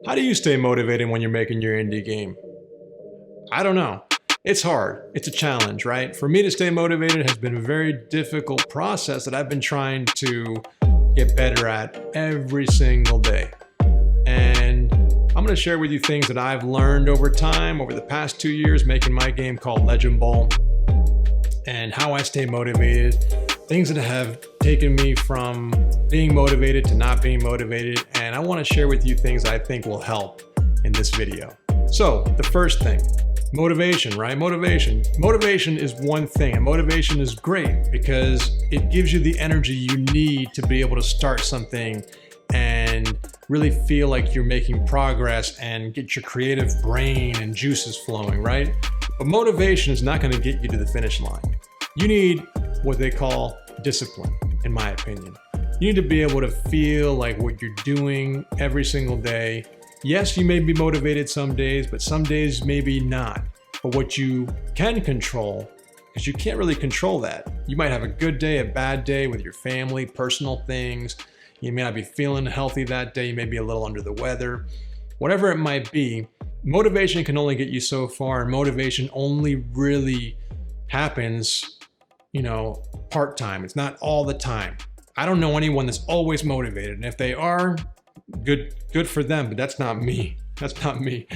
How do you stay motivated when you're making your indie game? I don't know. It's hard. It's a challenge, right? For me to stay motivated has been a very difficult process that I've been trying to get better at every single day. And I'm going to share with you things that I've learned over time, over the past 2 years making my game called Legend Ball, and how I stay motivated, things that have taken me from being motivated to not being motivated, and I want to share with you things I think will help in this video. So the first thing, motivation, right? Motivation is one thing, and motivation is great because it gives you the energy you need to be able to start something and really feel like you're making progress and get your creative brain and juices flowing, right? But motivation is not going to get you to the finish line. You need what they call discipline, in my opinion. You need to be able to feel like what you're doing every single day. Yes, you may be motivated some days, but some days maybe not. But what you can control, because you can't really control that. You might have a good day, a bad day with your family, personal things. You may not be feeling healthy that day. You may be a little under the weather. Whatever it might be, motivation can only get you so far, and motivation only really happens, part-time. It's not all the time. I don't know anyone that's always motivated, and if they are, good for them, but that's not me. That's not me.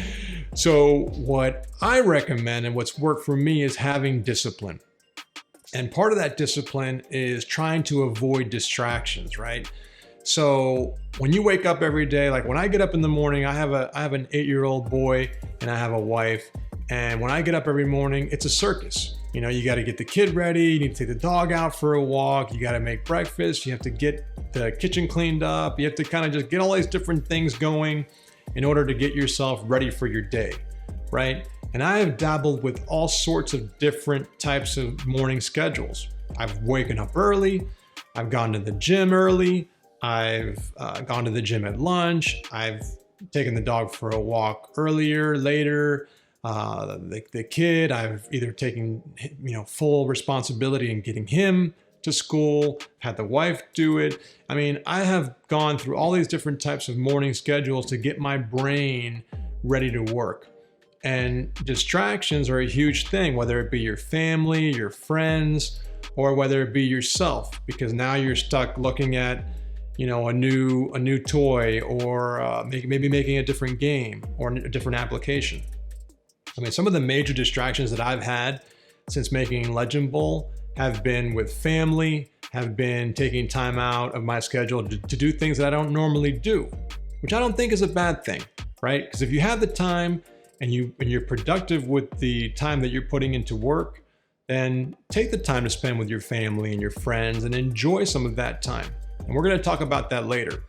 So what I recommend and what's worked for me is having discipline. And part of that discipline is trying to avoid distractions, right? So when you wake up every day, like when I get up in the morning, I have an 8-year-old boy and I have a wife. And when I get up every morning, it's a circus. You got to get the kid ready. You need to take the dog out for a walk. You got to make breakfast. You have to get the kitchen cleaned up. You have to kind of just get all these different things going in order to get yourself ready for your day, right? And I have dabbled with all sorts of different types of morning schedules. I've waken up early. I've gone to the gym early. I've gone to the gym at lunch. I've taken the dog for a walk earlier, later. The kid, I've either taken, full responsibility in getting him to school, had the wife do it. I mean, I have gone through all these different types of morning schedules to get my brain ready to work. And distractions are a huge thing, whether it be your family, your friends, or whether it be yourself, because now you're stuck looking at a new toy, or maybe making a different game or a different application. I mean, some of the major distractions that I've had since making Legend Bowl have been with family, have been taking time out of my schedule to do things that I don't normally do, which I don't think is a bad thing, right? Because if you have the time and you're productive with the time that you're putting into work, then take the time to spend with your family and your friends and enjoy some of that time. And we're going to talk about that later.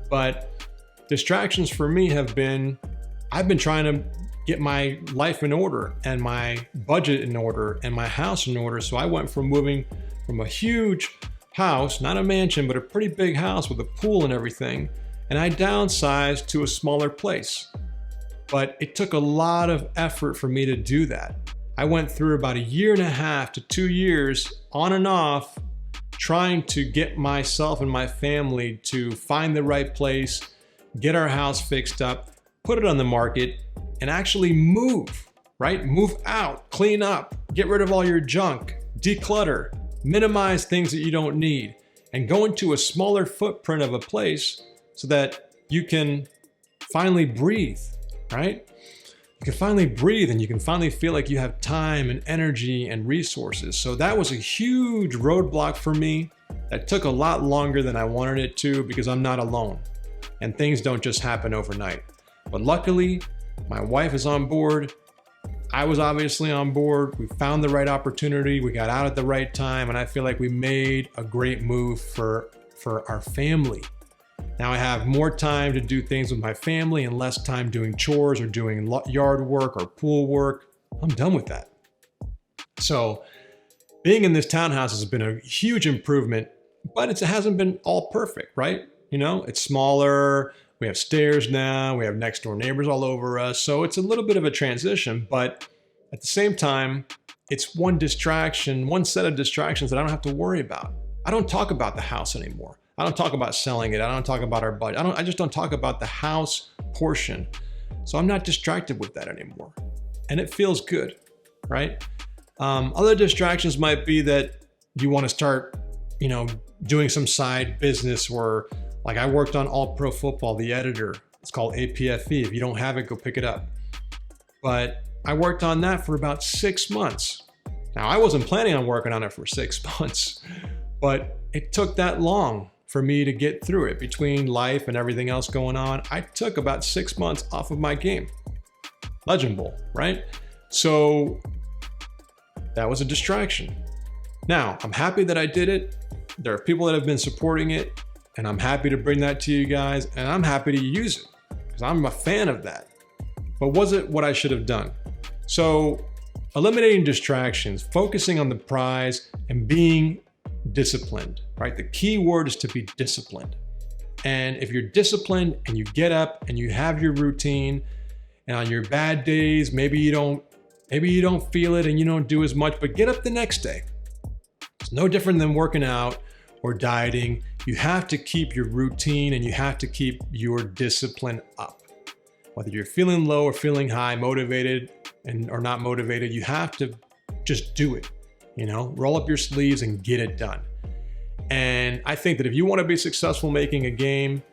But distractions for me have been, I've been trying to get my life in order and my budget in order and my house in order. So I went from moving from a huge house, not a mansion, but a pretty big house with a pool and everything. And I downsized to a smaller place. But it took a lot of effort for me to do that. I went through about 1.5 to 2 years on and off trying to get myself and my family to find the right place, get our house fixed up, put it on the market, and actually move, right? Move out, clean up, get rid of all your junk, declutter, minimize things that you don't need, and go into a smaller footprint of a place so that you can finally breathe, right? You can finally breathe and you can finally feel like you have time and energy and resources. So that was a huge roadblock for me. That took a lot longer than I wanted it to because I'm not alone and things don't just happen overnight. But luckily, my wife is on board. I was obviously on board. We found the right opportunity. We got out at the right time. And I feel like we made a great move for our family. Now I have more time to do things with my family and less time doing chores or doing yard work or pool work. I'm done with that. So being in this townhouse has been a huge improvement, but it hasn't been all perfect, right? It's smaller. We have stairs now. We have next door neighbors all over us. So it's a little bit of a transition, but at the same time, it's one set of distractions that I don't have to worry about. I don't talk about the house anymore. I don't talk about selling it. I don't talk about our budget. I just don't talk about the house portion. So I'm not distracted with that anymore. And it feels good, right? Other distractions might be that you want to start, doing some side business, or like I worked on All Pro Football, the editor. It's called APFE. If you don't have it, go pick it up. But I worked on that for about 6 months. Now, I wasn't planning on working on it for 6 months, but it took that long for me to get through it. Between life and everything else going on, I took about 6 months off of my game. Legend Bowl, right? So that was a distraction. Now, I'm happy that I did it. There are people that have been supporting it, and I'm happy to bring that to you guys, and I'm happy to use it because I'm a fan of that. But was it what I should have done? So eliminating distractions, focusing on the prize, and being disciplined, right? The key word is to be disciplined. And if you're disciplined and you get up and you have your routine, and on your bad days, maybe you don't feel it and you don't do as much, but get up the next day. It's no different than working out or dieting. You have to keep your routine and you have to keep your discipline up. Whether you're feeling low or feeling high, motivated or not motivated, you have to just do it. Roll up your sleeves and get it done. And I think that if you want to be successful making a game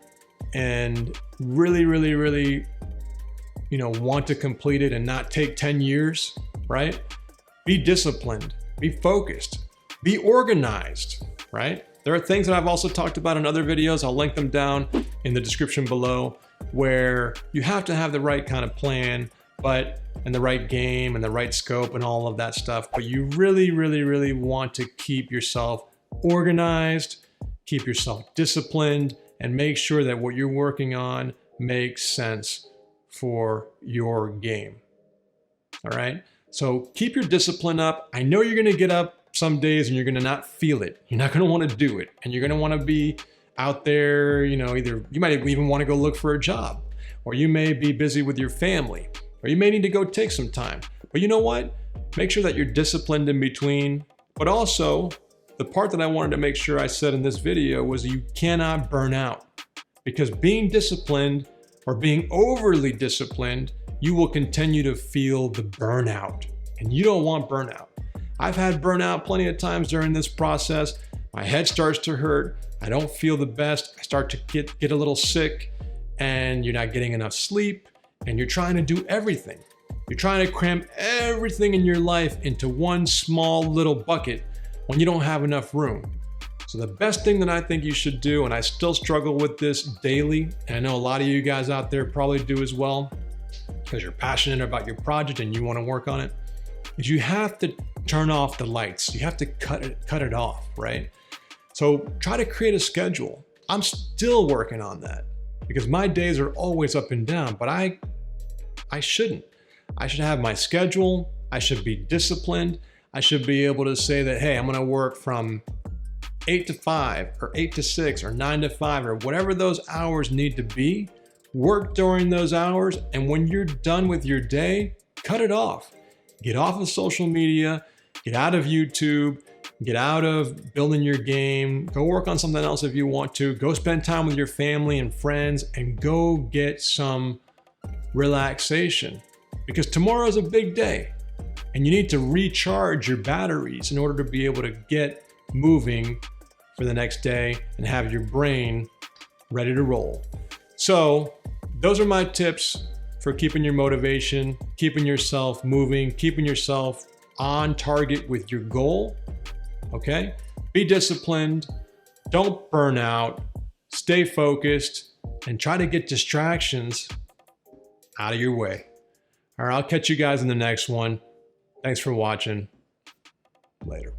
and really, really, really, want to complete it and not take 10 years, right? Be disciplined, be focused, be organized, right? There are things that I've also talked about in other videos. I'll link them down in the description below, where you have to have the right kind of plan, and the right game and the right scope and all of that stuff. But you really, really, really want to keep yourself organized, keep yourself disciplined, and make sure that what you're working on makes sense for your game. All right. So keep your discipline up. I know you're going to get up some days and you're going to not feel it. You're not going to want to do it. And you're going to want to be out there, either you might even want to go look for a job, or you may be busy with your family, or you may need to go take some time. But you know what? Make sure that you're disciplined in between. But also, the part that I wanted to make sure I said in this video was you cannot burn out, because being disciplined or being overly disciplined, you will continue to feel the burnout, and you don't want burnout. I've had burnout plenty of times during this process. My head starts to hurt. I don't feel the best. I start to get a little sick, and you're not getting enough sleep, and you're trying to do everything. You're trying to cram everything in your life into one small little bucket when you don't have enough room. So the best thing that I think you should do, and I still struggle with this daily, and I know a lot of you guys out there probably do as well, because you're passionate about your project and you want to work on it, is you have to turn off the lights. You have to cut it off, right? So try to create a schedule. I'm still working on that because my days are always up and down, but I shouldn't. I should have my schedule. I should be disciplined. I should be able to say that, hey, I'm going to work from 8 to 5 or 8 to 6 or 9 to 5 or whatever those hours need to be. Work during those hours, and when you're done with your day, cut it off. Get off of social media, get out of YouTube, get out of building your game, go work on something else if you want to, go spend time with your family and friends, and go get some relaxation, because tomorrow is a big day and you need to recharge your batteries in order to be able to get moving for the next day and have your brain ready to roll. So those are my tips for keeping your motivation, keeping yourself moving, keeping yourself on target with your goal. Okay? Be disciplined, don't burn out, stay focused, and try to get distractions out of your way. All right, I'll catch you guys in the next one. Thanks for watching. Later.